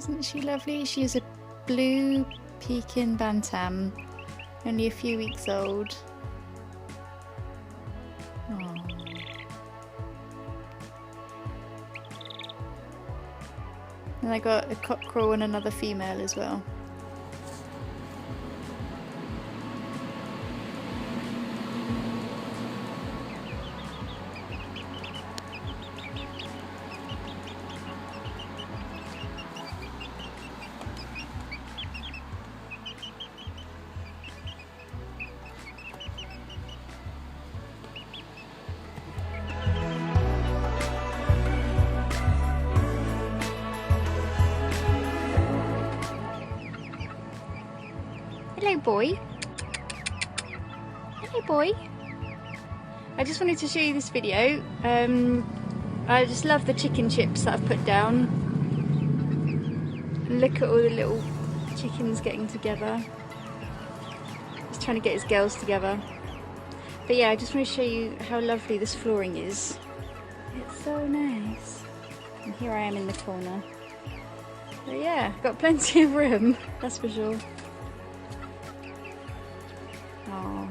Isn't she lovely? She is a blue Pekin bantam, only a few weeks old. Aww. And I got a cockerel and another female as well. Hello boy. Hello boy. I just wanted to show you this video. I just love the chicken chips that I've put down. Look at all the little chickens getting together. Just trying to get his girls together. But yeah, I just want to show you how lovely this flooring is. It's so nice. And here I am in the corner. But yeah, got plenty of room, that's for sure. Oh.